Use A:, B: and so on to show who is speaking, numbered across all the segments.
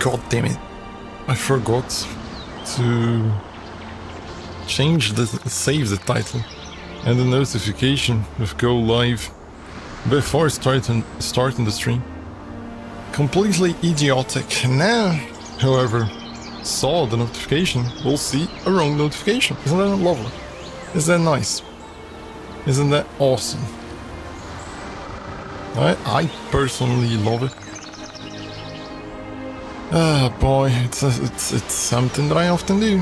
A: God damn it. I forgot to change save the title and the notification of go live before starting the stream. Completely idiotic. Now, however, saw the notification, we'll see a wrong notification. Isn't that lovely? Isn't that nice? Isn't that awesome? I personally love it. Ah, boy, it's something that I often do.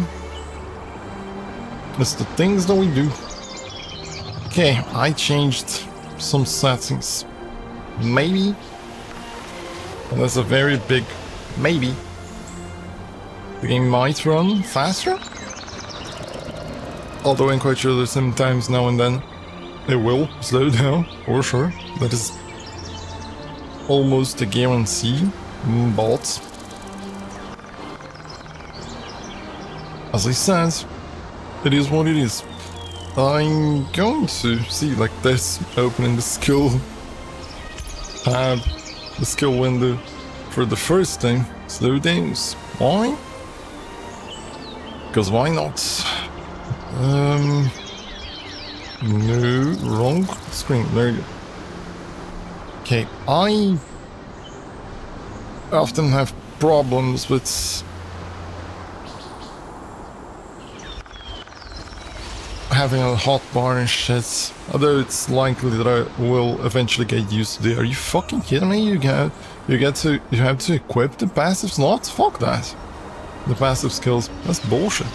A: It's the things that we do. Okay, I changed some settings. Maybe, and that's a very big maybe, the game might run faster. Although I'm quite sure that sometimes now and then it will slow down, for sure. That is almost a guarantee. But as I said, it is what it is. I'm going to see like this, opening the skill tab, the skill window for the first time. Slow downs. Why? Because why not? No, wrong screen. There you go. Okay, I often have problems with having a hotbar and shit, although it's likely that I will eventually get used to it. Are you fucking kidding me? You have to equip the passive slots? Fuck that. The passive skills, that's bullshit.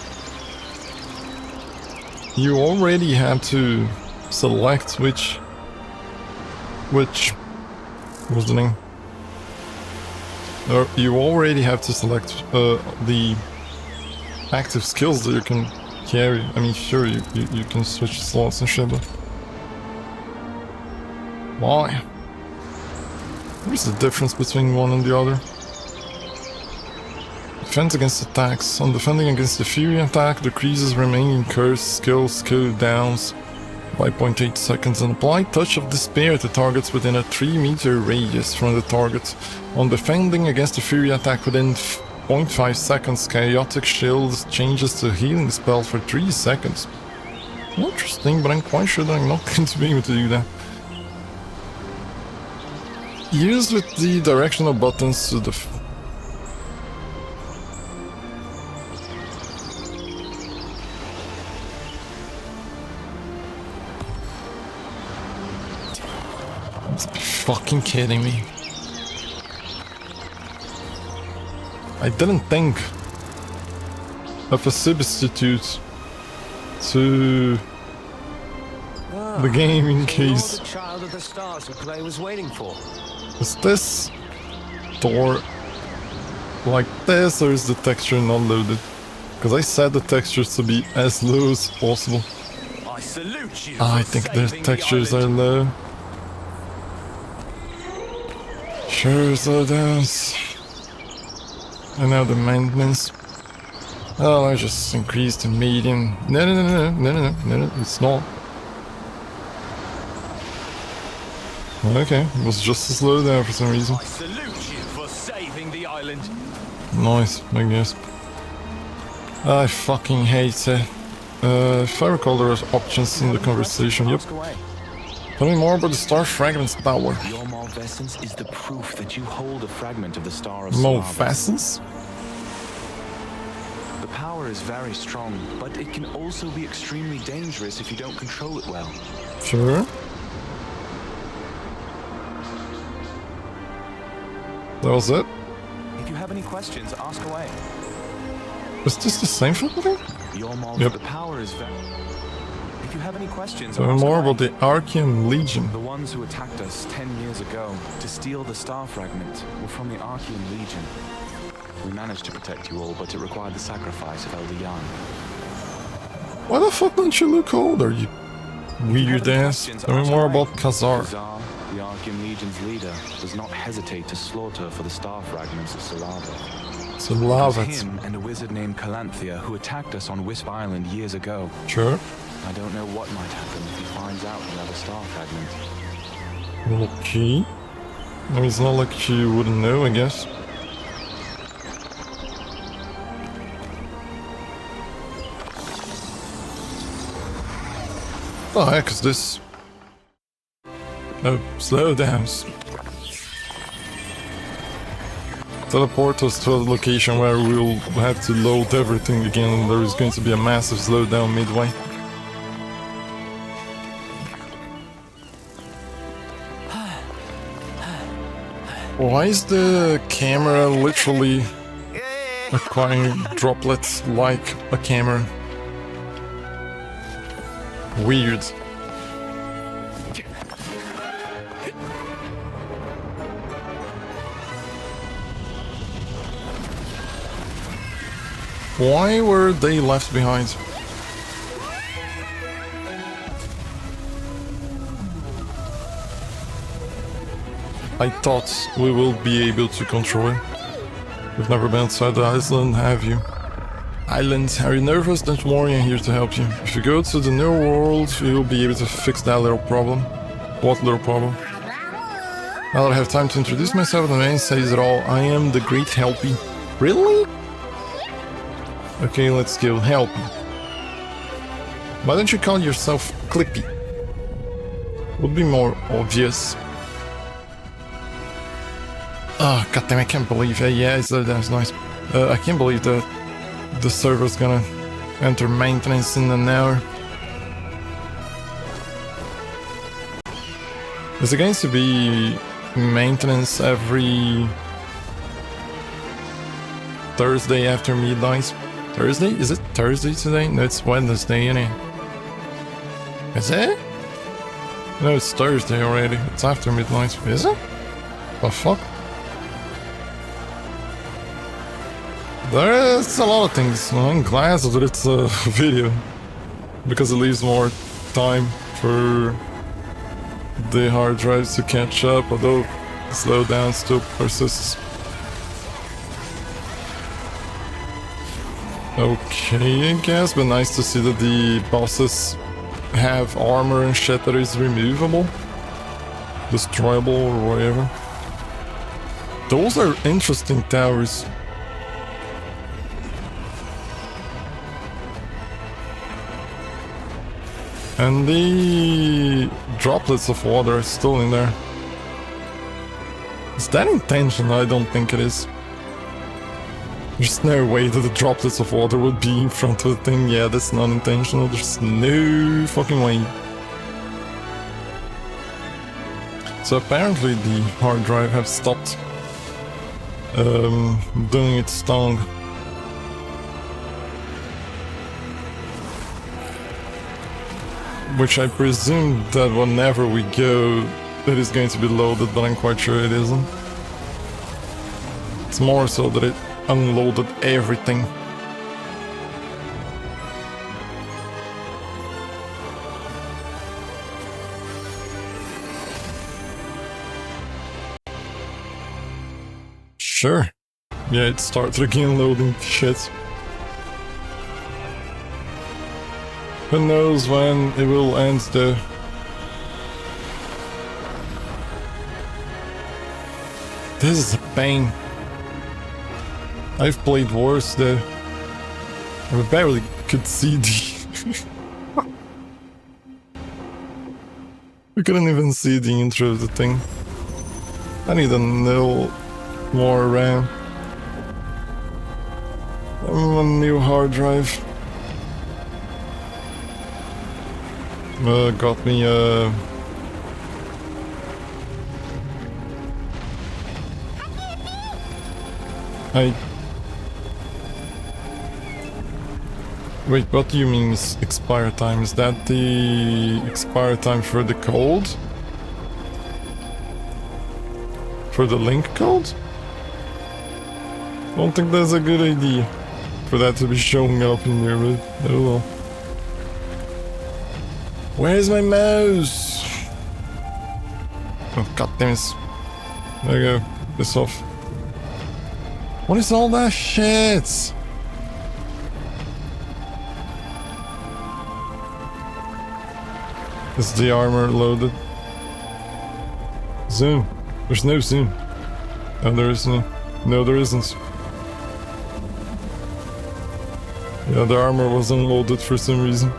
A: You already have to select which what's the name? Or you already have to select the active skills that you can carry. I mean, sure, you can switch slots and shit, but why? What's the difference between one and the other? Defense against attacks. On defending against the Fury attack, decreases remaining curse skills cooldowns by 0.8 seconds and apply Touch of Despair to targets within a 3-meter radius from the target. On defending against the Fury attack within 0.5 seconds, Chaotic Shield changes to healing spell for 3 seconds. Interesting, but I'm quite sure that I'm not going to be able to do that. Use with the directional buttons to fucking kidding me. I didn't think of a substitute to the game in case.
B: The child of the stars that Clay was waiting for.
A: Is this door like this, or is the texture not loaded? Because I set the textures to be as low as possible.
B: I salute you.
A: I think the textures are low. Sure, slow downs. And now the maintenance. Oh, I just increased the medium. No, it's not. Okay, it was just a slow down for some reason.
B: I salute you for saving the island.
A: Nice, I guess. I fucking hate it. If I recall, there are options in the conversation. Yep. Tell me more about the star fragment's power.
C: Your malfeasance is the proof that you hold a fragment of the star of
A: Malfeasance?
C: The power is very strong, but it can also be extremely dangerous if you don't control it well.
A: Sure. That was it?
C: If you have any questions, ask away.
A: Is this the same fucking thing?
C: Your
A: Yep.
C: The power is very... If you have any questions,
A: Tell me
C: ask
A: more
C: away.
A: about the Archean Legion.
C: The ones who attacked us 10 years ago to steal the star fragment were from the Archean Legion. We managed to protect you all, but it required the sacrifice of Elder Jan.
A: Why the fuck don't you look older, you weird ass? Tell me more about Khazar.
C: Khazar, the Archean Legion's leader, does not hesitate to slaughter for the star fragments of Solava.
A: So
C: It was
A: love it.
C: him and a wizard named Calanthea who attacked us on Wisp Island years ago.
A: Sure.
C: I don't know what might happen if he finds out we have a star fragment.
A: Okay. I mean, it's not like she wouldn't know, I guess. The heck is this? Oh, slowdowns. Teleport us to a location where we'll have to load everything again and there is going to be a massive slowdown midway. Why is the camera literally acquiring droplets like a camera? Weird. Why were they left behind? I thought we will be able to control it. You've never been outside the island, have you? Island, are you nervous? Don't worry, I'm here to help you. If you go to the new world, you'll be able to fix that little problem. What little problem? Now that I have time to introduce myself, the name says it all. I am the Great Helpy. Really? Okay, let's go. Helpy. Why don't you call yourself Clippy? Would be more obvious. Oh, goddamn, I can't believe it. Yeah, that's nice. I can't believe that the server's gonna enter maintenance in an hour. Is it going to be maintenance every Thursday after midnight? Thursday? Is it Thursday today? No, it's Wednesday, isn't it? Is it? No, it's Thursday already. It's after midnight. Is it? The fuck? There's a lot of things. I'm glad that it's a video, because it leaves more time for the hard drives to catch up, although the slowdown still persists. Okay, I guess, but nice to see that the bosses have armor and shit that is removable, destroyable or whatever. Those are interesting towers. And the droplets of water are still in there. Is that intentional? I don't think it is. There's no way that the droplets of water would be in front of the thing. Yeah, that's not intentional. There's no fucking way. So apparently the hard drive has stopped doing its thing. Which I presume that whenever we go, it is going to be loaded, but I'm quite sure it isn't. It's more so that it unloaded everything. Sure. Yeah, it started again loading shit. Who knows when it will end though. This is a pain. I've played worse though. I barely could see the... I couldn't even see the intro of the thing. I need a little more RAM. A new hard drive. Got me Wait, what do you mean is expire time? Is that the expire time for the code? For the link code? I don't think that's a good idea for that to be showing up in here, but oh well. Where's my mouse? Oh, goddammit. There you go. This off. What is all that shit? Is the armor loaded? Zoom. There's no zoom. Oh, there isn't. No, there isn't. Yeah, the armor wasn't loaded for some reason.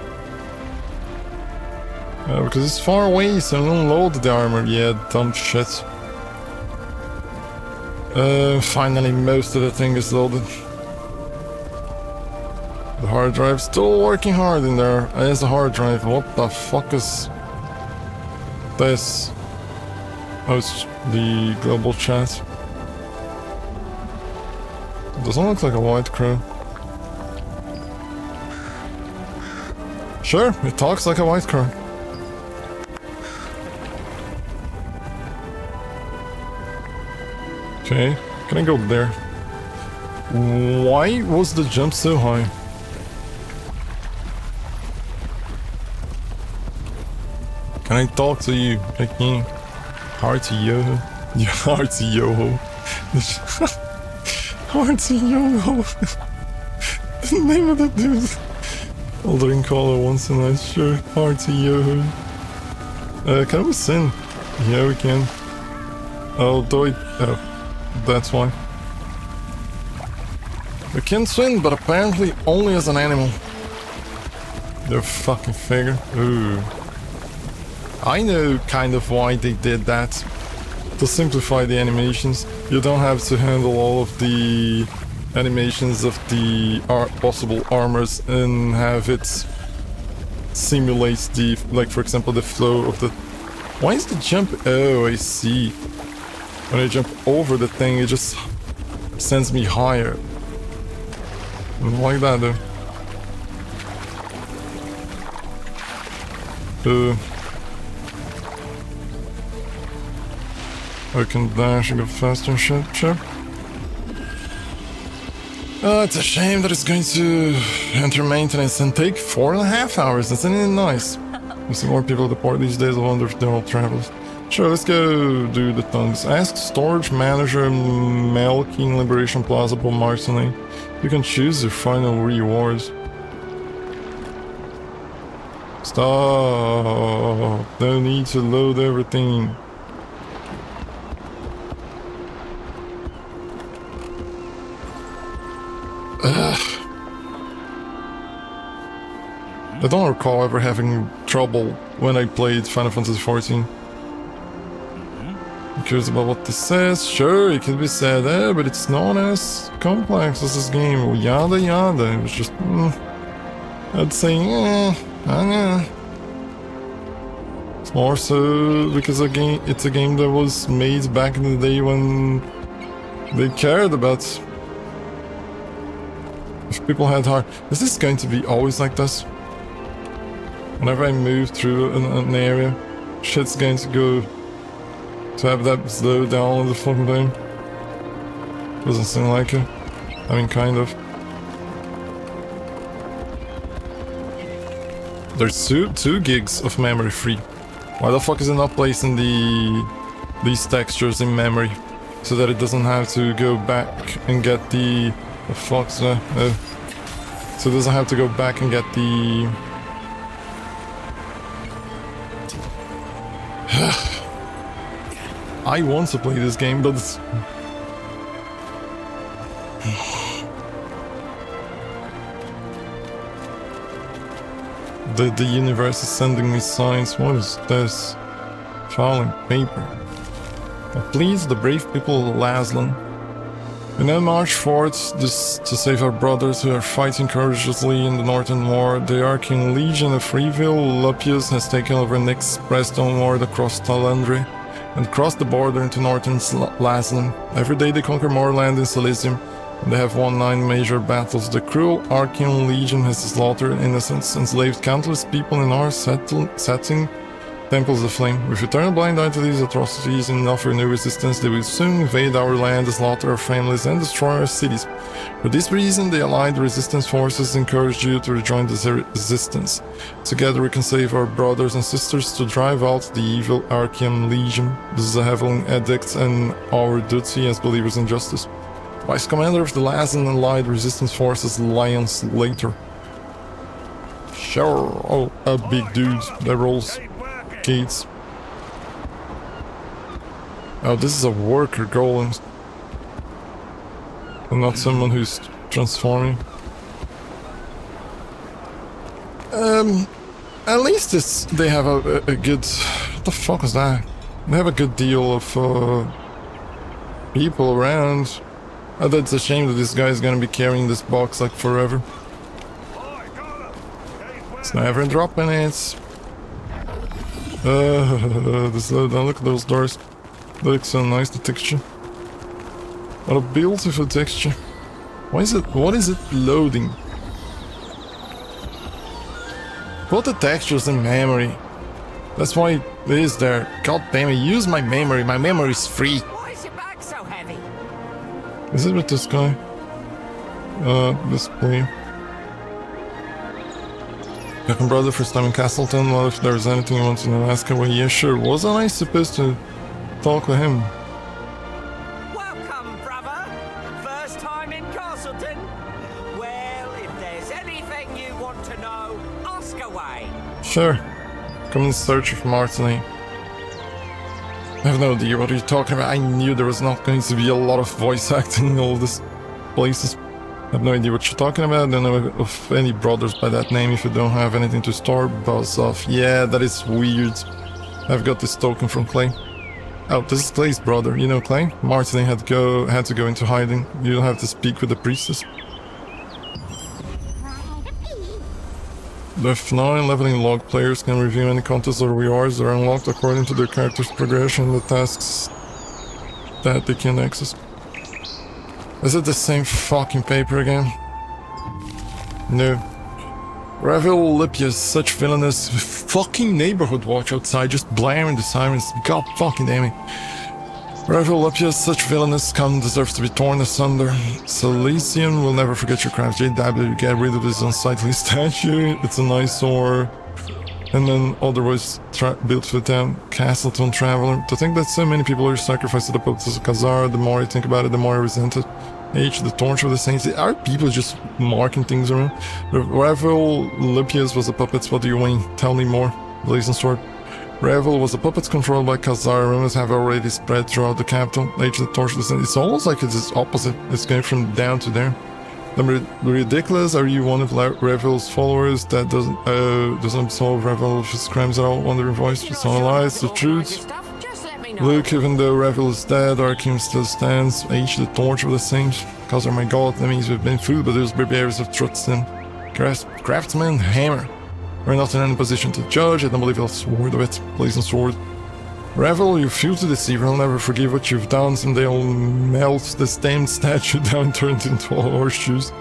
A: Because it's far away, so unload the armor. Yeah, dumb shit. Finally, most of the thing is loaded. The hard drive still working hard in there. There's a hard drive. What the fuck is this? Oh, it's the global chat. Doesn't look like a white crow. Sure, it talks like a white crow. Okay, can I go up there? Why was the jump so high? Can I talk to you? Like me? Hearty Yoho? Yeah, Hearty Yoho. Hearty Yoho. The name of the dude. I'll drink all at once and I sure. Hearty Yoho. Can we sin? Yeah, we can. Oh, do I? Oh, that's why. We can swim, but apparently only as an animal. The fucking figure. Ooh. I know kind of why they did that. To simplify the animations. You don't have to handle all of the animations of the possible armors and have it simulate the, like for example, the flow of the... Why is the jump... Oh, I see. When I jump over the thing, it just sends me higher. I don't like that though. I can dash and go faster and shit, sure. It's a shame that it's going to enter maintenance and take 4.5 hours. That's really nice. You see more people at the port these days. I wonder if they're all travelers. Sure, let's go do the things. Ask storage manager Melking Liberation Plaza Martinez. You can choose your final rewards. Stop. No need to load everything. I don't recall ever having trouble when I played Final Fantasy XIV. I'm curious about what this says. Sure, it can be said, but it's not as complex as this game. Yada yada. It was just... I'd say, It's more so because it's a game that was made back in the day when they cared about... If people had heart... Is this going to be always like this? Whenever I move through an area, shit's going to go... To have that slow down on the fucking thing. Doesn't seem like it. I mean, kind of. There's two gigs of memory free. Why the fuck is it not placing these textures in memory? So that it doesn't have to go back and get the fuck's that? So it doesn't have to go back and get the... I want to play this game, but it's... The universe is sending me signs. What is this? Falling paper. Please, the brave people of Laslan. We now march forth to save our brothers who are fighting courageously in the Northern War. The Archean Legion of Freeville, Lupius, has taken over Nyx's Preston Ward across Talandri and crossed the border into Northern Laslan. Every day they conquer more land in Silesium, and they have won 9 major battles. The cruel Archean Legion has slaughtered innocents, enslaved countless people in our setting temples of flame. If we turn a blind eye to these atrocities and offer no resistance, they will soon invade our land, slaughter our families, and destroy our cities. For this reason, the allied resistance forces encourage you to rejoin the resistance. Together we can save our brothers and sisters to drive out the evil Archean Legion. This is a Heavenly Edict and our duty as believers in justice. Vice Commander of the Laslan Allied Resistance Forces, Lion Slater. Sure. Oh, a big dude that rolls gates. Oh, this is a worker golem. And not someone who's transforming. At least they have a good... What the fuck was that? They have a good deal of people around. That's a shame that this guy is gonna be carrying this box like forever. It's never dropping it. This look at those doors. They look so nice, the texture. What a beautiful texture. What is it loading? Put the textures in memory. That's why it is there. God damn it, use my memory. My memory is free.
D: Why is your bag so heavy?
A: Is it with this guy? This player. Second brother, first time in Castleton. Well, if there's anything you want to know, ask away. Yeah, sure. Wasn't I supposed to talk with him?
D: Welcome, brother. First time in Castleton? Well, if there's anything you want to know, ask away.
A: Sure. Come in search of Martini. I have no idea what you're talking about. I knew there was not going to be a lot of voice acting in all these places. I have no idea what you're talking about. I don't know of any brothers by that name. If you don't have anything to store, buzz off. Yeah, that is weird. I've got this token from Clay. Oh, this is Clay's brother. You know Clay? Martini had to go into hiding. You'll have to speak with the priestess. The F9 leveling log players can review any contests or rewards that are unlocked according to their character's progression and the tasks that they can access. Is it the same fucking paper again? No. Revel Lipia is such villainous fucking neighborhood watch outside just blaring the sirens. God fucking damn it. Revel Lipia is such villainous scum deserves to be torn asunder. Silesian will never forget your crimes. JW, get rid of this unsightly statue. It's an eyesore. And then otherwise built for them. Castleton Traveler. To think that so many people are sacrificed to the puppets of Khazar, the more I think about it, the more I resent it. H, the Torch of the Saints. Are people just marking things around? Revel Lipius was a puppet. What do you mean? Tell me more. Blazing Sword. Revel was a puppet controlled by Khazar. Rumors have already spread throughout the capital. H, the Torch of the Saints. It's almost like it's opposite. It's going from down to there. Ridiculous, are you one of Revel's followers that doesn't absolve Revel of his crimes at all? Wondering voice, it's not lies, the truth. Look, even though Revel is dead, Arkham still stands. H, the Torch of the Saints. Khazar, my god, that means we've been fooled, but those barbarians have trusted him. Craftsman, hammer. We're not in any position to judge, I don't believe I'll sword of it. Blazing Sword. Revel, you feel to deceive, I'll never forgive what you've done, and they'll melt this damned statue down turned into all horseshoes.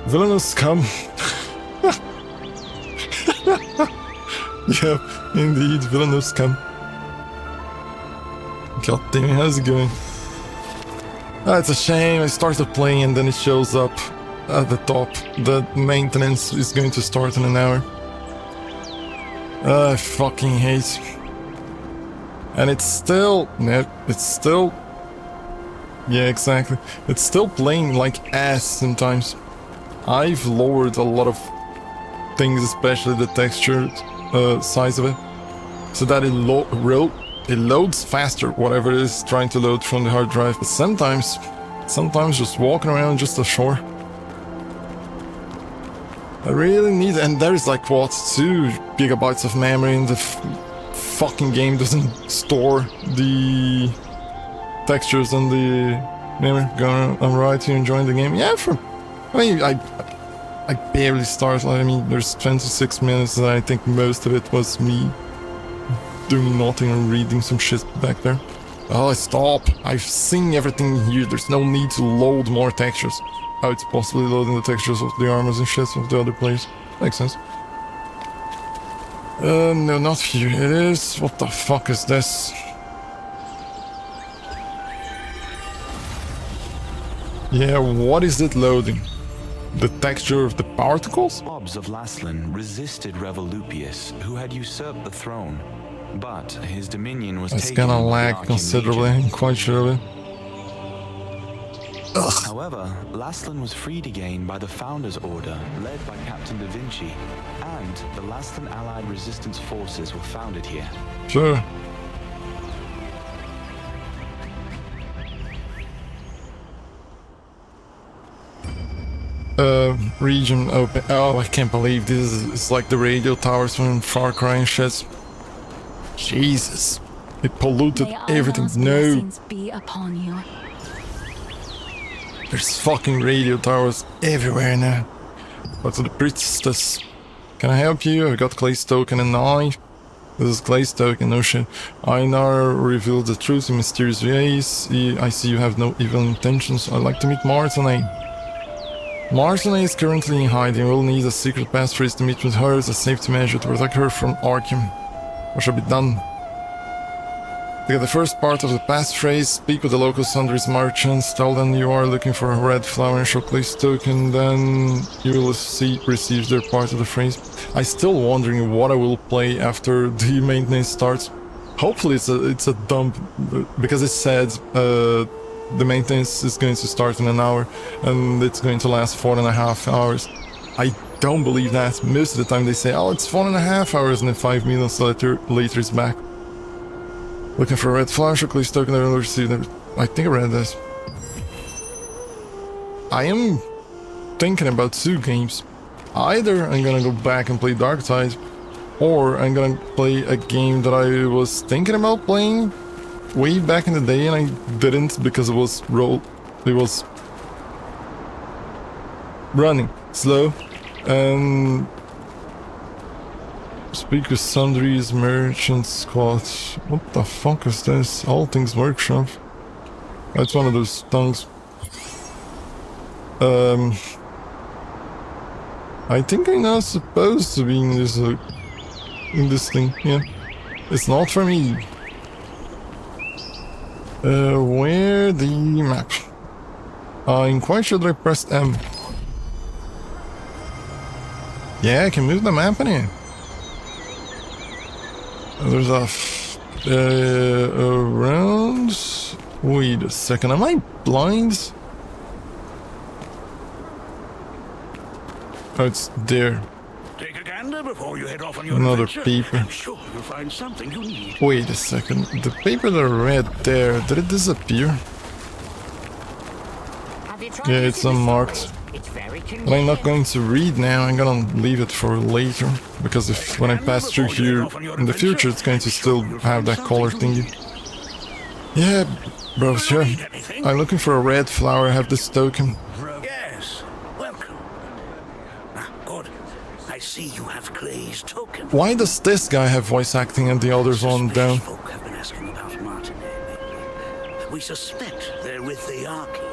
A: Villainous scum. Yeah, indeed, villainous scum. God damn it, how's it going? Ah, it's a shame, I started playing and then it shows up at the top. The maintenance is going to start in an hour. I fucking hate. And it's still... No, it's still... Yeah, exactly. It's still playing like ass sometimes. I've lowered a lot of things, especially the texture size of it, so that it loads faster, whatever it is trying to load from the hard drive. But sometimes just walking around just ashore, I really need... And there's like, what, 2 gigabytes of memory in the fucking game doesn't store the textures and the memory. I'm right here enjoying the game. Yeah, I mean, I barely started. I mean, there's 26 minutes and I think most of it was me doing nothing and reading some shit back there. Oh, stop! I've seen everything here. There's no need to load more textures. Oh, it's possibly loading the textures of the armors and shit of the other players. Makes sense. No, not here. It is... What the fuck is this? Yeah, what is it loading? The texture of the particles?
C: Mobs of Laslan resisted Revolupius, who had usurped the throne, but his dominion was
A: It's
C: taken
A: gonna
C: by the
A: lag
C: Archean
A: considerably,
C: Legion.
A: I'm quite sure of it.
C: However, Laslan was freed again by the Founders Order, led by Captain Da Vinci, and the Laslan Allied Resistance Forces were founded here.
A: Sure. region open. Oh, I can't believe this is like the radio towers from Far Cry and shit. Jesus. It polluted
E: May
A: everything.
E: Allah's
A: No.
E: blessings be upon you.
A: There's fucking radio towers everywhere now. But to the priestess. Can I help you? I got Clay's token and knife. This is Clay's token, no shit. Einar revealed the truth in mysterious ways. I see you have no evil intentions. I'd like to meet Martine. Martine is currently in hiding. We'll need a secret passphrase to meet with her as a safety measure to protect her from Arkham. What should be done? To get the first part of the passphrase, speak with the local sundries merchants, tell them you are looking for a red flower and show Clay's token, then you will receive their part of the phrase. I'm still wondering what I will play after the maintenance starts. Hopefully it's a dump, because it said the maintenance is going to start in an hour and it's going to last 4.5 hours. I don't believe that. Most of the time they say, oh, it's 4.5 hours, and then 5 minutes later it's back. Looking for a red flower, show Clay's token, I will receive them. I think I read this. I am thinking about 2 games. Either I'm gonna go back and play Darktide, or I'm gonna play a game that I was thinking about playing way back in the day and I didn't because it was running slow. And speak with sundries merchant squad. What the fuck is this? All Things Workshop. That's one of those tongues. I think I'm not supposed to be in this thing. Yeah, it's not for me. Where the map? I'm quite sure that I pressed M. Yeah, I can move the map in here. There's around. Wait a second, am I blind? Oh, it's there.
F: Take a gander before you head off on your
A: Another
F: adventure.
A: paper.
F: I'm sure you'll find something you need.
A: Wait a second, the paper that I read there, did it disappear?
D: Have you tried
A: Yeah,
D: using
A: it's
D: the
A: unmarked.
D: sword? It's very
A: But I'm not
D: convenient.
A: going to read now, I'm gonna leave it for later. Because if when I pass through here in the future, it's going to still have that color thingy. Yeah, bro, sure. I'm looking for a red flower, I have this token.
F: Yes, welcome. Ah, good. I see you have Clay's token.
A: Why does this guy have voice acting and the others one
F: Suspicious
A: don't?
F: folk have been asking about Martine lately. We suspect they're with the Archaean.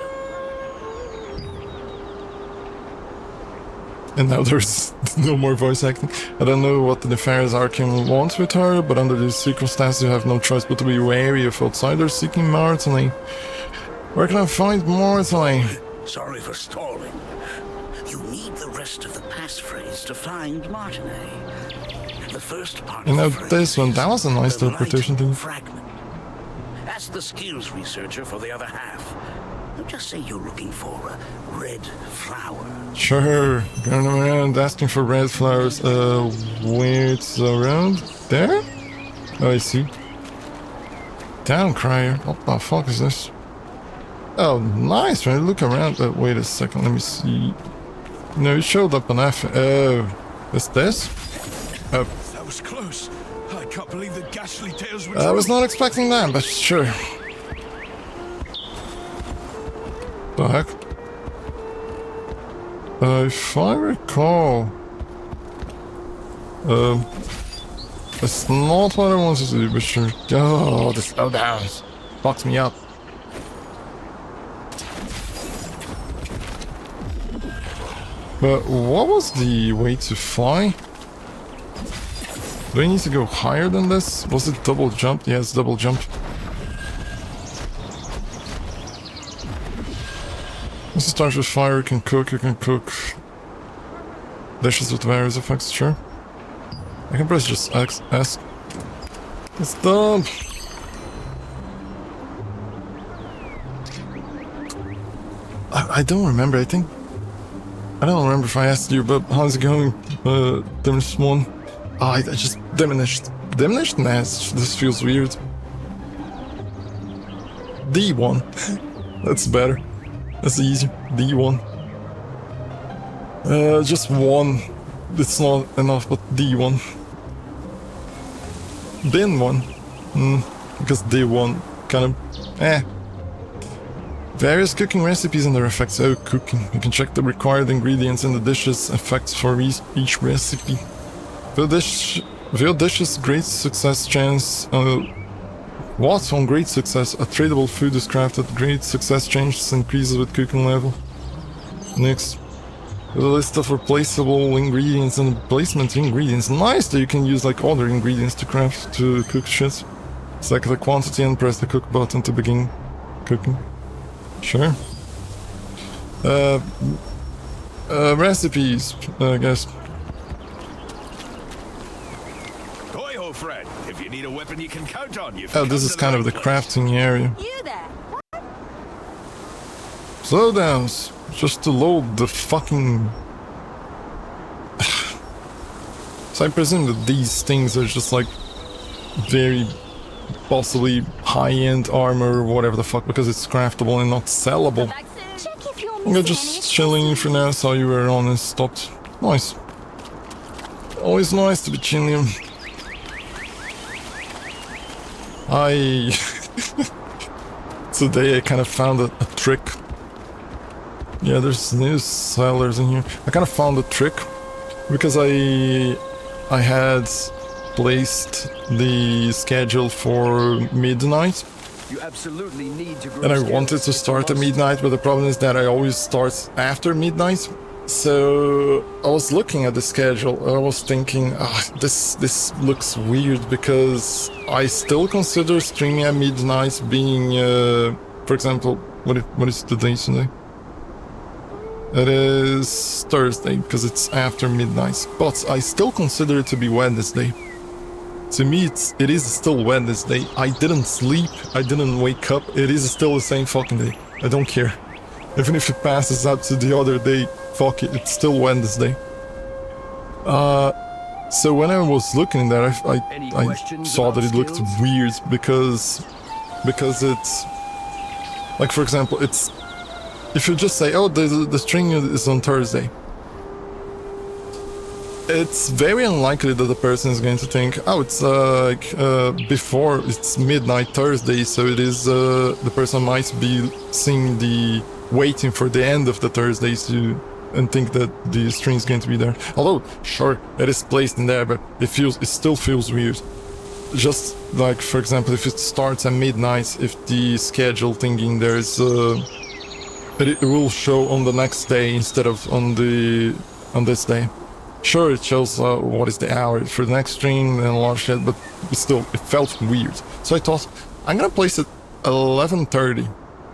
A: And now there's no more voice acting. I don't know what the nefarious Arkham wants with her, but under these circumstances you have no choice but to be wary of outsiders seeking Martine. Where can I find Martine?
F: Sorry for stalling. You need the rest of the passphrase to find Martine. The first part
A: You know,
F: of the phrase
A: this one, that was a nice
F: is the
A: interpretation
F: light
A: thing.
F: fragment. Ask the skills researcher for the other half. Don't just say you're looking for a red flower.
A: Sure, going around asking for red flowers. Where it's around? There? Oh, I see. Town Crier. What the fuck is this? Oh, nice, man. Look around. Wait a second, let me see. No, it showed up an F. Oh, is this? Oh,
B: That was close. I can't believe the ghastly tales were
A: I was
B: true.
A: not expecting that, but sure. The heck? If I recall... It's not what I wanted to do, but sure. Oh, the slowdowns. Fucks me up. But what was the way to fly? Do I need to go higher than this? Was it double jump? Yeah, it's double jump. This starts with fire, you can cook dishes with various effects, sure. I can press just X. It's done! I don't remember, I don't remember if I asked you, but how's it going, Diminished One? Oh, I just diminished. Diminished? Nah, this feels weird. D1. That's better. That's easier. D1. Just one. It's not enough, but D1. Then one. Because D1 kind of... Various cooking recipes and their effects. Oh, cooking. You can check the required ingredients in the dishes, effects for each recipe. Via dishes, great success chance. What? On great success. A tradable food is crafted. Great success changes increases with cooking level. Next. The list of replaceable ingredients and placement ingredients. Nice that you can use like other ingredients to craft, to cook shit. Select the quantity and press the cook button to begin cooking. Sure. Recipes, I guess.
B: Hi-ho, Fred. If you need a weapon you can count on, you.
A: Oh, this is kind of the crafting area.
E: You there?
A: Slowdowns. Just to load the fucking... So I presume that these things are just like very possibly high-end armor or whatever the fuck, because it's craftable and not sellable.
E: Check if you're
A: I'm just chilling for now, saw you were on and stopped. Nice. Always nice to be chilling. Today I kind of found a trick. Yeah, there's new sellers in here. I kind of found a trick because I had placed the schedule for midnight.
G: You absolutely need to grow
A: And I
G: skills,
A: wanted to
G: Mr.
A: start at
G: Moss.
A: midnight, but the problem is that I always start after midnight. So I was looking at the schedule and I was thinking, this looks weird because I still consider streaming at midnight being, for example, what is the date today? It is Thursday because it's after midnight, but I still consider it to be Wednesday. To me, it is still Wednesday. I didn't sleep, I didn't wake up, it is still the same fucking day. I don't care. Even if it passes out to the other day, fuck it, it's still Wednesday. So when I was looking at that, I saw that it looked weird because it's... Like, for example, it's... If you just say, oh, the string is on Thursday, it's very unlikely that the person is going to think, oh, it's before, it's midnight Thursday, so it is, the person might be seeing waiting for the end of the Thursdays and think that the string is going to be there. Although, sure, it is placed in there, but it still feels weird. Just like, for example, if it starts at midnight, if the schedule thinking there's, it will show on the next day instead of on this day. Sure, it shows what is the hour for the next stream and a lot of shit, but still, it felt weird. So I thought, I'm gonna place it 11:30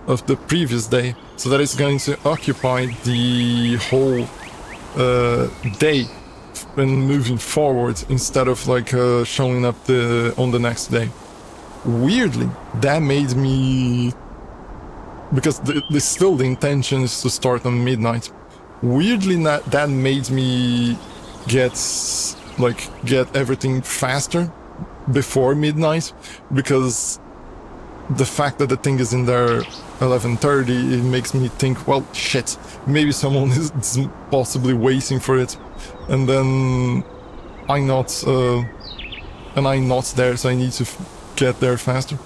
A: of the previous day, so that it's going to occupy the whole day when moving forward, instead of like showing up on the next day. Weirdly, that made me... Because still the intention is to start on midnight. Weirdly, that made me get everything faster before midnight, because the fact that the thing is in there 11:30, it makes me think, well, shit, maybe someone is possibly waiting for it, and then I'm not there, so I need to get there faster.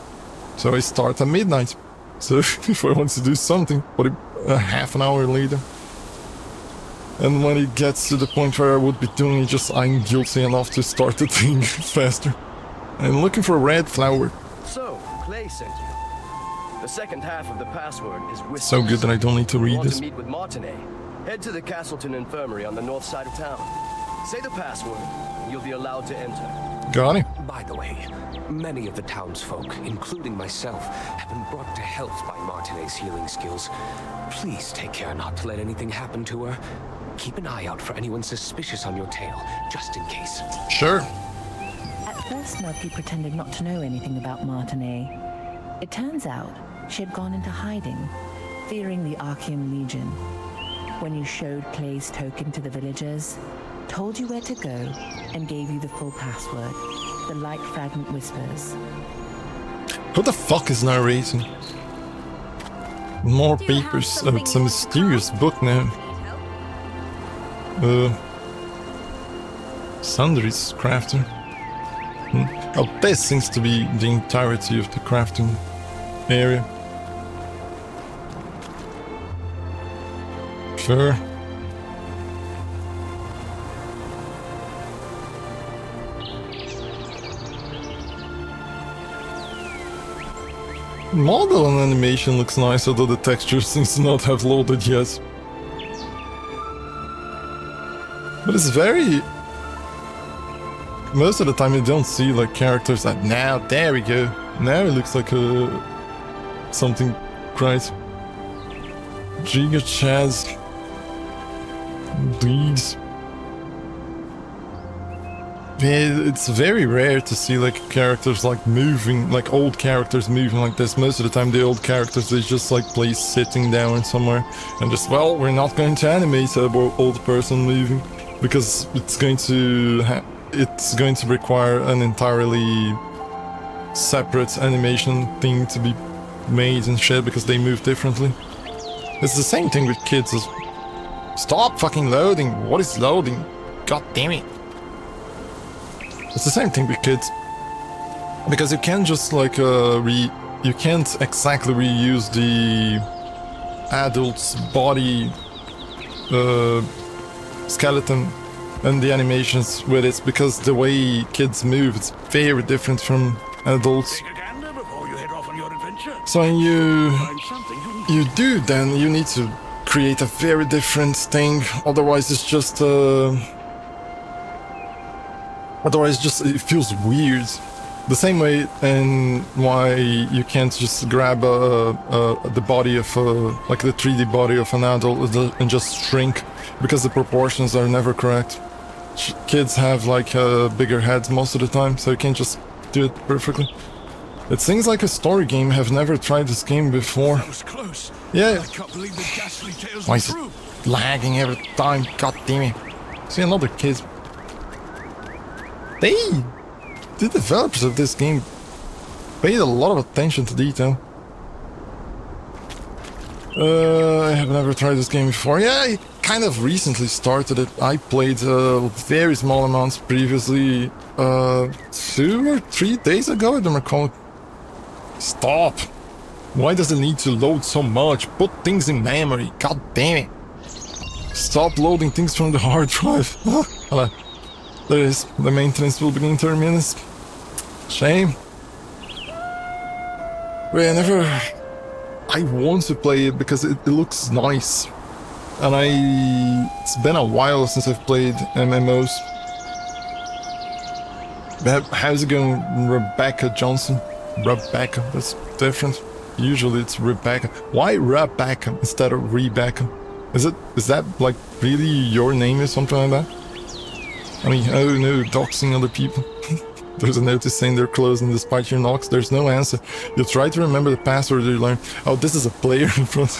A: So I start at midnight. So if I want to do something, half an hour later. And when it gets to the point where I would be doing it, I'm guilty enough to start the thing faster. I'm looking for a red flower.
G: So, Clay sent you. The second half of the password is whispers.
A: So good that I don't need to read
G: Want
A: this.
G: to meet with Martinet? Head to the Castleton Infirmary on the north side of town. Say the password, and you'll be allowed to enter.
A: Got it.
H: By the way, many of the townsfolk, including myself, have been brought to health by Martinet's healing skills. Please take care not to let anything happen to her. Keep an eye out for anyone suspicious on your tail, just in case.
A: Sure.
I: At first, Murphy pretended not to know anything about Martinet. It turns out she had gone into hiding, fearing the Archean Legion. When you showed Clay's token to the villagers, told you where to go, and gave you the full password, the Light Fragment Whispers.
A: Who the fuck is narrating? More papers. It's a mysterious book now. Sundries crafting. Oh, this seems to be the entirety of the crafting area. Sure. Model and animation looks nice, although the texture seems to not have loaded yet. But it's very... Most of the time you don't see like characters like, now, there we go. Now it looks like something great. Giga Chaz. These. Yeah, it's very rare to see like characters like moving, like old characters moving like this. Most of the time the old characters, they just like play sitting down somewhere and just, well, we're not going to animate an old person moving because it's going to require an entirely separate animation thing to be made and shit because they move differently. It's the same thing with kids. Stop fucking loading! What is loading? God damn it! It's the same thing with kids, because you can't just like you can't exactly reuse the adult's body skeleton and the animations with it, because the way kids move, it's very different from adults.
F: Take a gander before you head off on your adventure.
A: So when you
F: Find something you need.
A: do, then you need to create a very different thing. Otherwise, it's just it feels weird. The same way, and why you can't just grab the body of like the 3D body of an adult and just shrink, because the proportions are never correct. Kids have like bigger heads most of the time, so you can't just do it perfectly. It seems like a story game. Have never tried this game before.
B: That was close.
A: Yeah.
B: I can't believe the ghastly tales
A: Why
B: were
A: is it
B: true.
A: lagging every time? God damn it. See, another kid. The developers of this game paid a lot of attention to detail. I have never tried this game before. Yeah, I kind of recently started it. I played very small amounts previously, 2 or 3 days ago, I don't recall. Stop! Why does it need to load so much? Put things in memory, god damn it! Stop loading things from the hard drive. Hello. There it is. The maintenance will begin in 30 minutes. Shame. Whenever I want to play it because it looks nice. And it's been a while since I've played MMOs. How's it going, Rebecca Johnson? Rebecca, that's different. Usually it's Rebecca. Why Rebecca instead of Rebecca? Is that like really your name or something like that? I mean, oh no, doxing other people. There's a notice saying they're closing despite your knocks. There's no answer. You try to remember the password you learn. Oh, this is a player in front.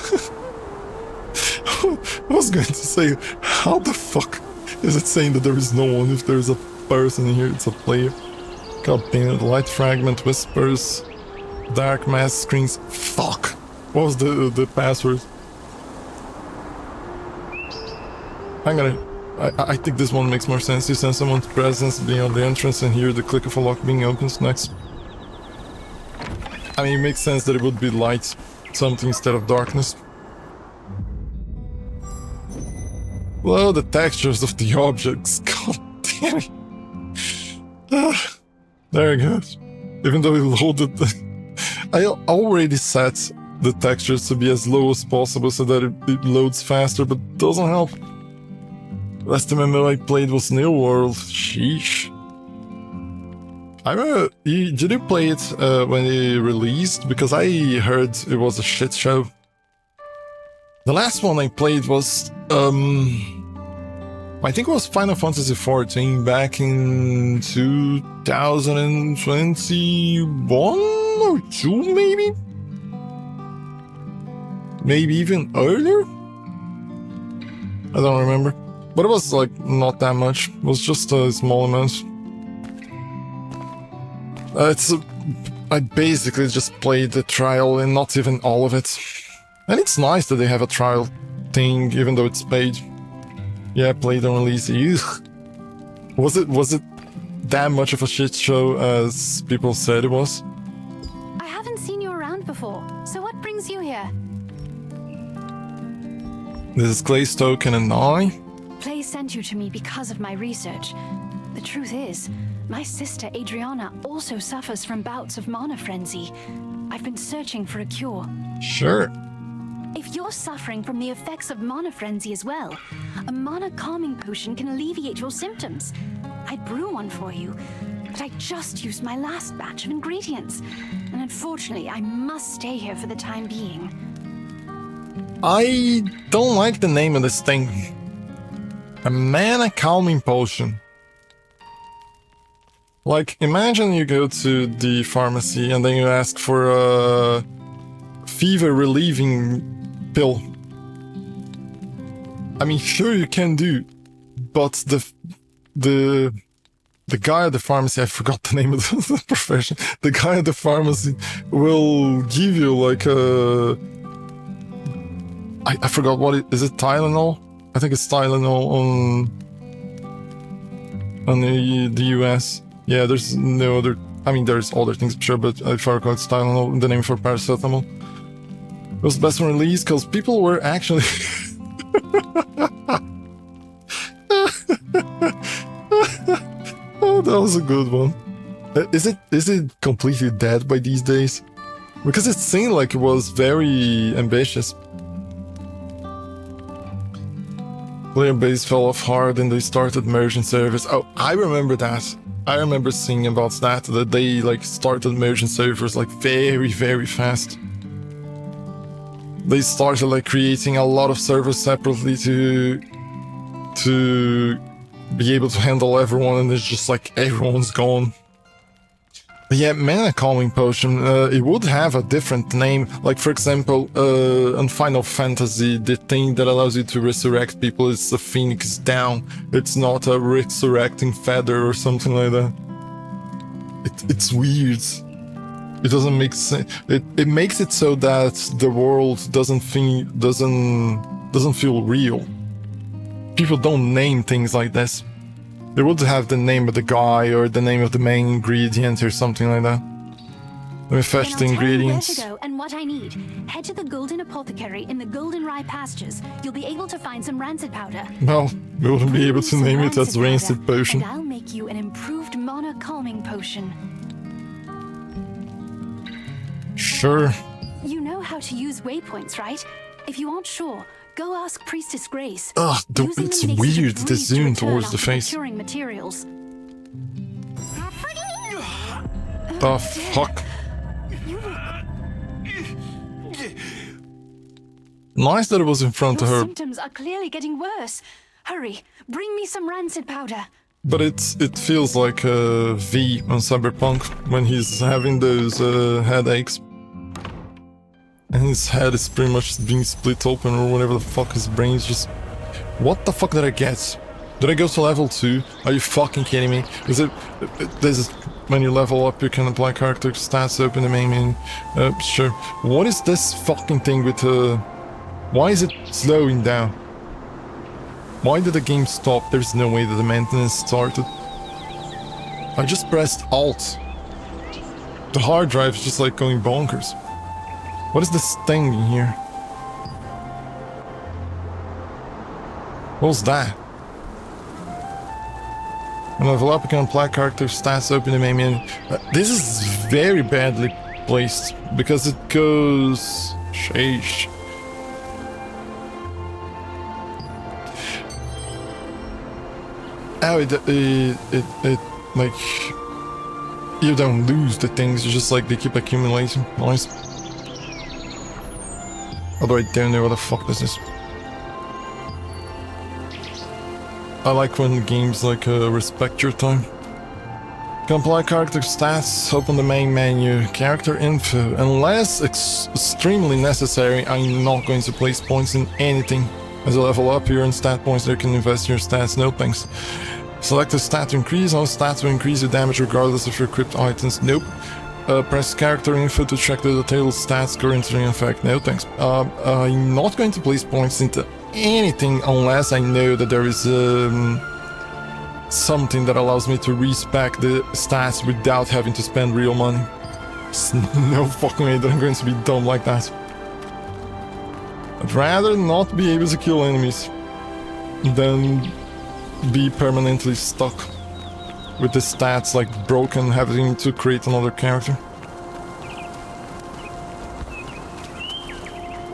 A: I was going to say, how the fuck is it saying that there is no one if there's a person in here? It's a player. God damn it. Light fragment, whispers, dark mass screens. Fuck. What was the password? Hang on. I think this one makes more sense. You sense someone's presence beyond the entrance and hear the click of a lock being opened next. I mean, it makes sense that it would be light, something instead of darkness. Well, the textures of the objects. God damn it. There it goes. Even though it loaded I already set the textures to be as low as possible so that it loads faster, but it doesn't help. Last MMO I played was New World. Sheesh. I remember, did you play it when it released? Because I heard it was a shit show. The last one I played was, I think it was Final Fantasy XIV back in 2021 or 2 maybe? Maybe even earlier? I don't remember. But it was like not that much. It was just a small amount. I basically just played the trial and not even all of it. And it's nice that they have a trial thing, even though it's paid. Yeah, played on release. Ugh. Was it that much of a shit show as people said it was?
E: I haven't seen you around before, so what brings you here?
A: This is Clay Stoken and I.
E: Play sent you to me because of my research. The truth is, my sister Adriana also suffers from bouts of mana frenzy. I've been searching for a cure.
A: Sure.
E: If you're suffering from the effects of mana frenzy as well, a mana calming potion can alleviate your symptoms. I'd brew one for you, but I just used my last batch of ingredients. And unfortunately, I must stay here for the time being.
A: I don't like the name of this thing. A mana calming potion. Like, imagine you go to the pharmacy and then you ask for a fever relieving pill. I mean, sure you can do, but the guy at the pharmacy, I forgot the name of the profession. The guy at the pharmacy will give you like a... I forgot what it is. It Tylenol? I think it's Tylenol on the US. Yeah, there's no other. I mean, there's other things, sure, but if I recall, it's Tylenol, the name for paracetamol. It was the best one released because people were actually. Oh, that was a good one. Is it completely dead by these days? Because it seemed like it was very ambitious. Player base fell off hard and they started merging servers. Oh, I remember that. I remember seeing about that they like started merging servers like very, very fast. They started like creating a lot of servers separately to be able to handle everyone, and it's just like everyone's gone. But yeah, mana calming potion, it would have a different name. Like for example, in Final Fantasy, the thing that allows you to resurrect people is a Phoenix Down. It's not a resurrecting feather or something like that. It's weird. It doesn't make sense. It makes it so that the world doesn't feel real. People don't name things like this. They would have the name of the guy or the name of the main ingredient or something like that. Let me fetch the ingredients.
E: Where to go and what I need. Head to the Golden Apothecary in the Golden Rye pastures. You'll be able to find some rancid powder.
A: Well, we wouldn't be able to
E: Some
A: name it as rancid potion.
E: And I'll make you an improved mana calming potion.
A: Sure.
E: You know how to use waypoints, right? If you aren't sure, go ask Priestess Grace.
A: Ugh,
E: Using
A: it's
E: them makes it a
A: weird, the
E: breeze to
A: zoom
E: return
A: towards the
E: after
A: face.
E: procuring materials.
A: The fuck? Nice that it was in front of
E: Your
A: her,
E: symptoms are clearly getting worse. Hurry, bring me some rancid powder.
A: but it feels like V on Cyberpunk when he's having those headaches. And his head is pretty much being split open or whatever the fuck, his brain is just... What the fuck did I get? Did I go to level 2? Are you fucking kidding me? Is it... This is... When you level up, you can apply character stats, open the main menu. Sure. What is this fucking thing with why is it slowing down? Why did the game stop? There's no way that the maintenance started. I just pressed Alt. The hard drive is just like going bonkers. What is this thing in here? What was that? When level up, you can apply character stats, open the main menu. This is very badly placed because it goes... Sheesh. Oh, it like... You don't lose the things, you just like, they keep accumulating. Nice. Although I don't know what the fuck this is. I like when games like respect your time. Can apply character stats, open the main menu, character info. Unless extremely necessary, I'm not going to place points in anything. As a level up, you earn stat points that you can invest in your stats, no thanks. Select a stat to increase, all stats will increase your damage regardless of your equipped items, nope. Press character info to check the detailed stats currently in effect, no thanks. I'm not going to place points into anything unless I know that there is something that allows me to respec the stats without having to spend real money. There's no fucking way that I'm going to be dumb like that. I'd rather not be able to kill enemies than be permanently stuck with the stats like broken, having to create another character.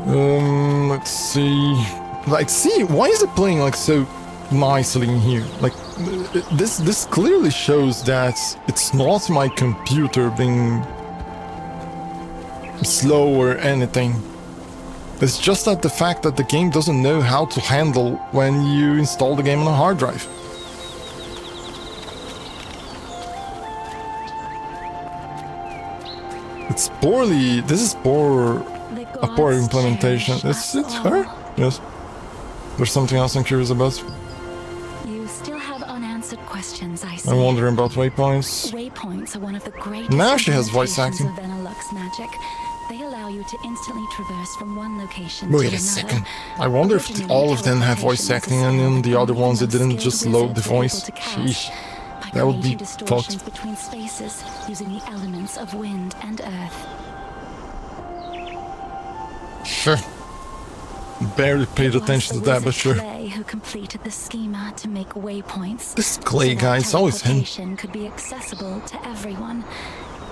A: Let's see. Like, see, why is it playing like so nicely in here? Like, this clearly shows that it's not my computer being slow or anything. It's just that the fact that the game doesn't know how to handle when you install the game on a hard drive. It's poorly. This is a poor implementation. Is it her? Yes. There's something else I'm curious about.
E: You still have unanswered questions, I see.
A: I'm wondering about waypoints.
E: Waypoints are one of the greatest
A: Now she has voice
E: implementations
A: acting.
E: of Benelux magic. They allow you to instantly traverse from one location
A: Wait
E: to
A: a
E: another.
A: second. I wonder if all of them have voice acting and in the other ones it didn't just load the voice. Sheesh. That would be
E: distortions
A: fucked.
E: between spaces using the elements of wind and earth.
A: Sure. Barely paid attention to that, but sure.
E: Clay who completed the schema to make waypoints.
A: This Clay
E: so that
A: guy, it's always him.
E: teleportation could be accessible to everyone.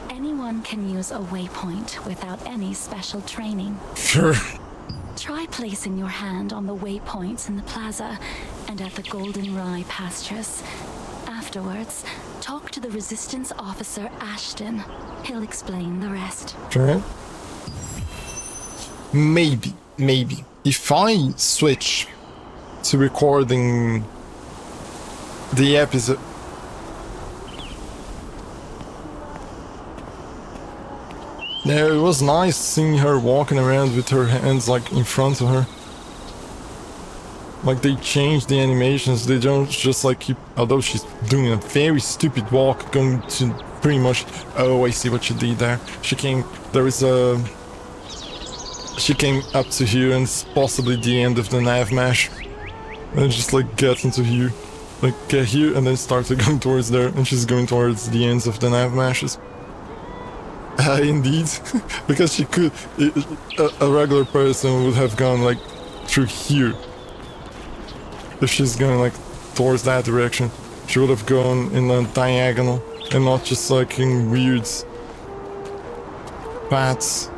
E: Anyone can use a waypoint without any special training.
A: Sure.
E: Try placing your hand on the waypoints in the plaza and at the Golden Rye pastures. Afterwards, talk to the Resistance officer Ashton. He'll explain the rest.
A: Sure. Maybe. If I switch to recording the episode... No, it was nice seeing her walking around with her hands like in front of her. Like they changed the animations, they don't just like keep, although she's doing a very stupid walk, going to pretty much, oh I see what she did there. She came up to here and it's possibly the end of the nav mesh. And just like get into here. Like get here and then start going towards there and she's going towards the ends of the nav meshes. Indeed, because she could, a regular person would have gone like through here. If she's going like towards that direction, she would have gone in a diagonal and not just like in weird paths.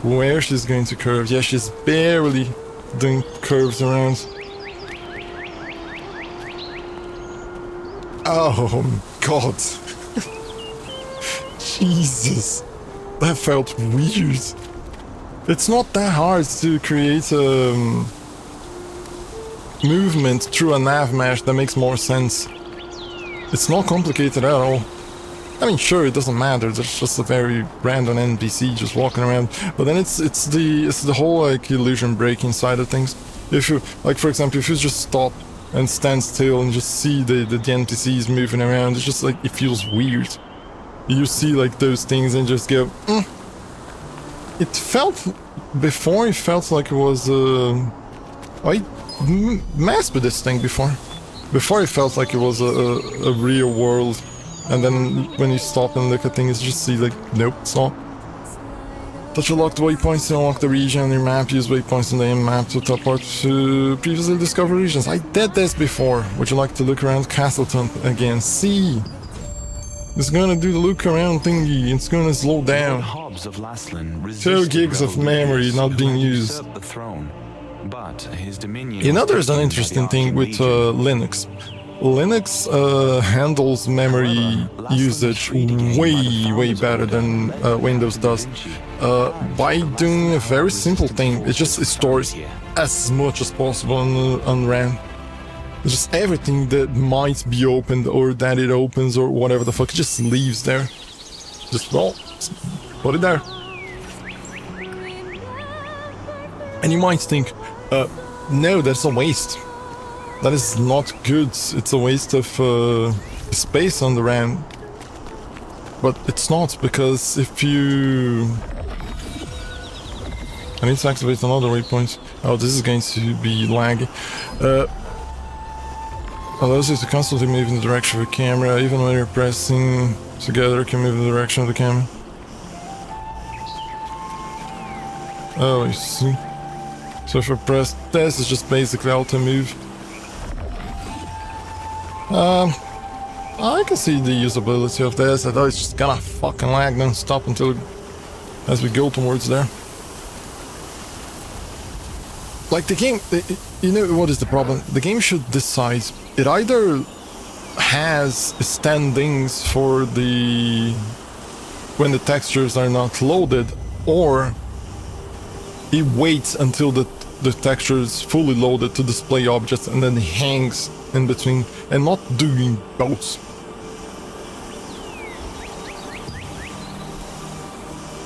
A: Where she's going to curve? Yeah, she's barely doing curves around. Oh God. Jesus, that felt weird. It's not that hard to create a movement through a nav mesh that makes more sense. It's not complicated at all. I mean, sure, it doesn't matter. There's just a very random NPC just walking around. But then it's the whole like illusion breaking side of things. If you like, for example, if you just stop and stand still and just see the NPCs moving around, it's just like it feels weird. You see like those things and just go, It felt, before it felt like it was, I messed with this thing before. Before it felt like it was a real world. And then when you stop and look at things, you just see like, nope, it's not. Touch unlocked waypoints to unlock the region on your map. Use waypoints on the map to teleport to previously discovered regions. I did this before. Would you like to look around Castleton again? See? It's gonna do the look around thingy, it's gonna slow down. 2 gigs of memory not being used. You know there's an interesting thing with Linux. Linux handles memory usage way better than Windows does. By doing a very simple thing, it stores as much as possible on RAM. Just everything that might be opened or that it opens or whatever the fuck, it just leaves there. Just, well, put it there. And you might think, no, that's a waste. That is not good. It's a waste of space on the RAM. But it's not, because if you I need to activate another waypoint. Oh, this is going to be laggy. Allows you to constantly move in the direction of the camera, even when you're pressing together, can move in the direction of the camera. Oh, I see. So if I press this, it's just basically auto move. I can see the usability of this, although it's just gonna fucking lag non-stop until as we go towards there. Like the game, you know what is the problem? The game should decide. It either has standings for the when the textures are not loaded, or it waits until the texture is fully loaded to display objects and then it hangs in between, and not doing both.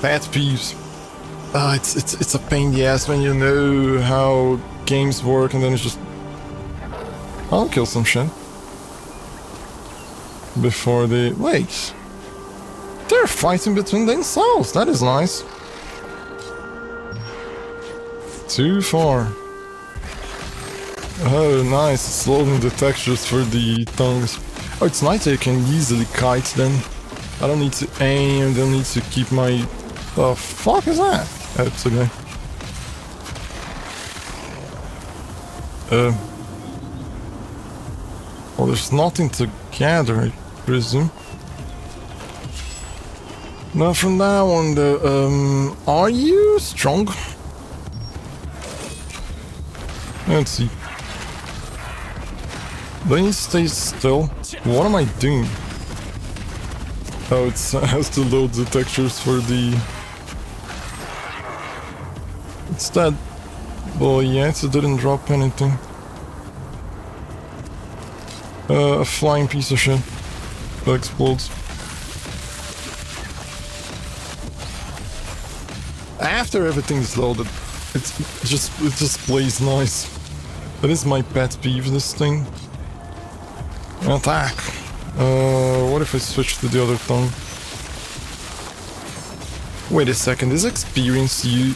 A: Pet peeves. It's a pain in the ass when you know how games work and then it's just... I'll kill some shit. Before they... Wait. They're fighting between themselves. That is nice. Too far. Oh, nice. It's loading the textures for the tongues. Oh, it's nice that you can easily kite then. I don't need to aim, don't need to keep my... The fuck is that? Oh, it's okay. Well, there's nothing to gather, I presume. Now from that one though, are you strong? Let's see. Do I need to stay still? What am I doing? Oh, it has to load the textures for the... It's that... Well, yes, it didn't drop anything. A flying piece of shit that explodes. After everything is loaded, it just plays nice. That is my pet peeve, this thing. Attack. What if I switch to the other tongue? Wait a second, this experience you...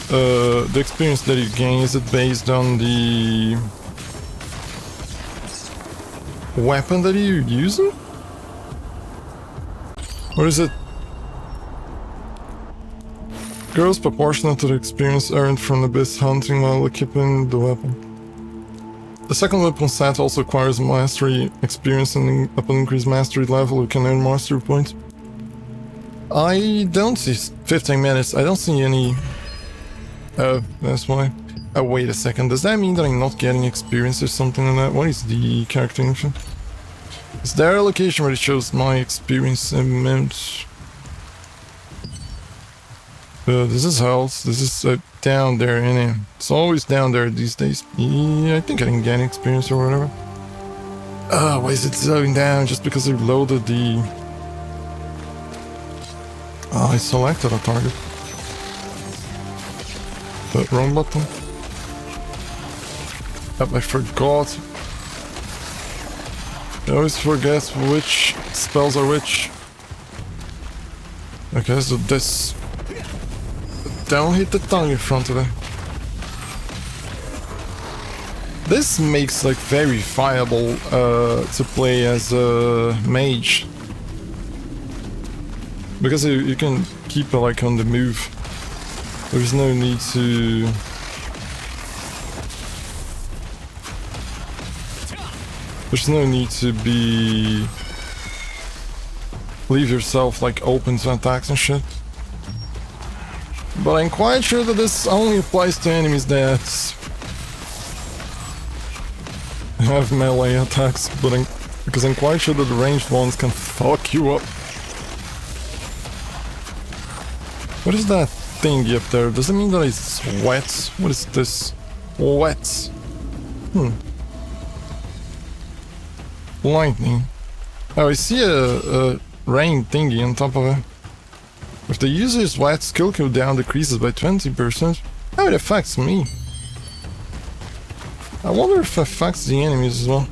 A: the experience that you gain, is it based on the... weapon that you're using? Or is it... grows proportional to the experience earned from abyss hunting while equipping the weapon. The second weapon set also acquires mastery experience, and upon increased mastery level you can earn mastery points. I don't see 15 minutes, I don't see any... Oh, that's why. Oh, wait a second, does that mean that I'm not getting experience or something like that? What is the character info? Is there a location where it shows my experience amount? This is health, this is down there, and it's always down there these days. Yeah, I think I can get experience or whatever. Oh, why is it slowing down? Just because I loaded the... Oh, I selected a target. The wrong button. Oh, I forgot. I always forget which spells are which. Okay, so this... Don't hit the tongue in front of it. This makes like very viable to play as a mage. Because you can keep it like on the move. There's no need to... There's no need to be... leave yourself like open to attacks and shit. But I'm quite sure that this only applies to enemies that have melee attacks, but because I'm quite sure that the ranged ones can fuck you up. What is that thingy up there? Does it mean that it's wet? What is this? Wet. Lightning. Oh, I see a rain thingy on top of it. If the user's wet, skill cooldown decreases by 20%. How it affects me? I wonder if it affects the enemies as well.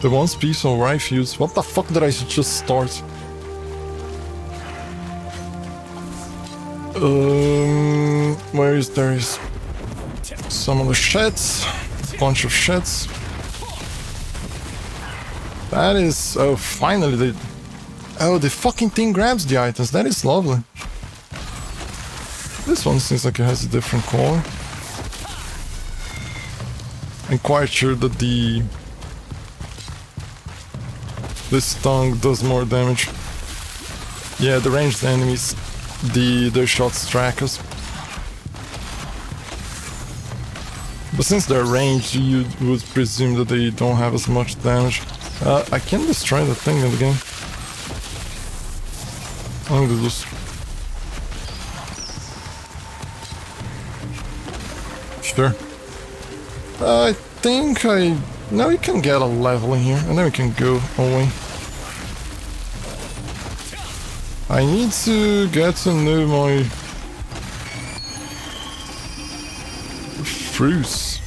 A: The once peaceful Rhyfields. What the fuck did I just start? Where is there is some of the sheds, bunch of sheds. That is, oh, finally the fucking thing grabs the items. That is lovely. This one seems like it has a different color. I'm quite sure that this tongue does more damage. Yeah, the ranged enemies, their shots track us. But since they're ranged, you would presume that they don't have as much damage. I can destroy the thing in the game. I'm gonna just... Sure. I think now we can get a level in here, and then we can go away. I need to get to know my fruits.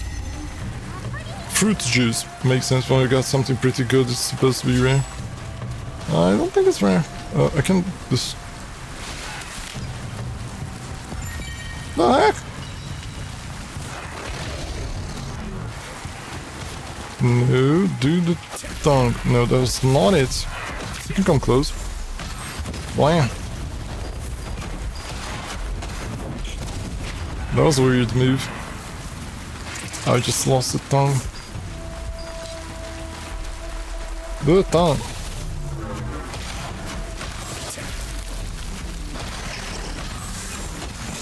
A: Fruit juice makes sense when we got something pretty good. It's supposed to be rare. I don't think it's rare. I can just... The heck? No, do the tongue. No, that's not it. You can come close. Blam. That was a weird move. I just lost the tongue. Do the tongue.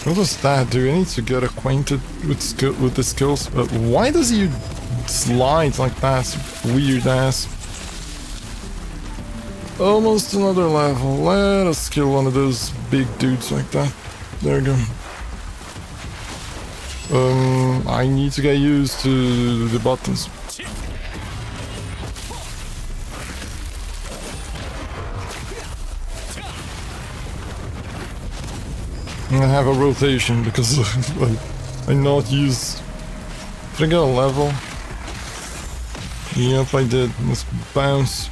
A: What does that do? I need to get acquainted with the skills. Why does he slide like that? Weird ass. Almost another level. Let us kill one of those big dudes like that. There we go. I need to get used to the buttons. I have a rotation because I not use. Did I get a level? Yep, I did. Let's bounce.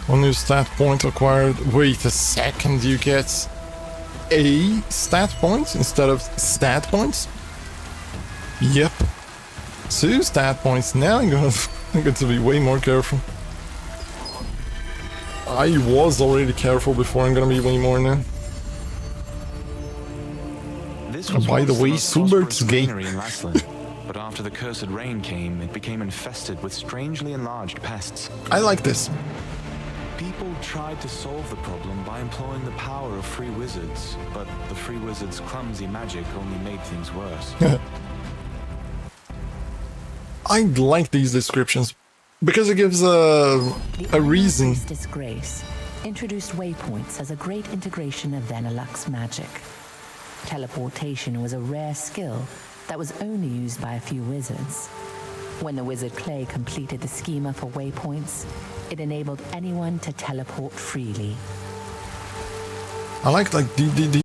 A: One new stat point acquired. Wait a second, you get a stat point instead of stat points? Yep. 2 stat points. Now I'm going to be way more careful. I was already careful before, I'm gonna be way more now. By the way, Subert's gay.
C: But after the cursed rain came, it became infested with strangely enlarged pests.
A: I like this.
C: People tried to solve the problem by employing the power of free wizards, but the free wizards' clumsy magic only made things worse.
A: I like these descriptions because it gives a reason.
I: Disgrace introduced waypoints as a great integration of Vanillux's magic. Teleportation was a rare skill that was only used by a few wizards. When the wizard Clay completed the schema for waypoints, it enabled anyone to teleport freely.
A: I like the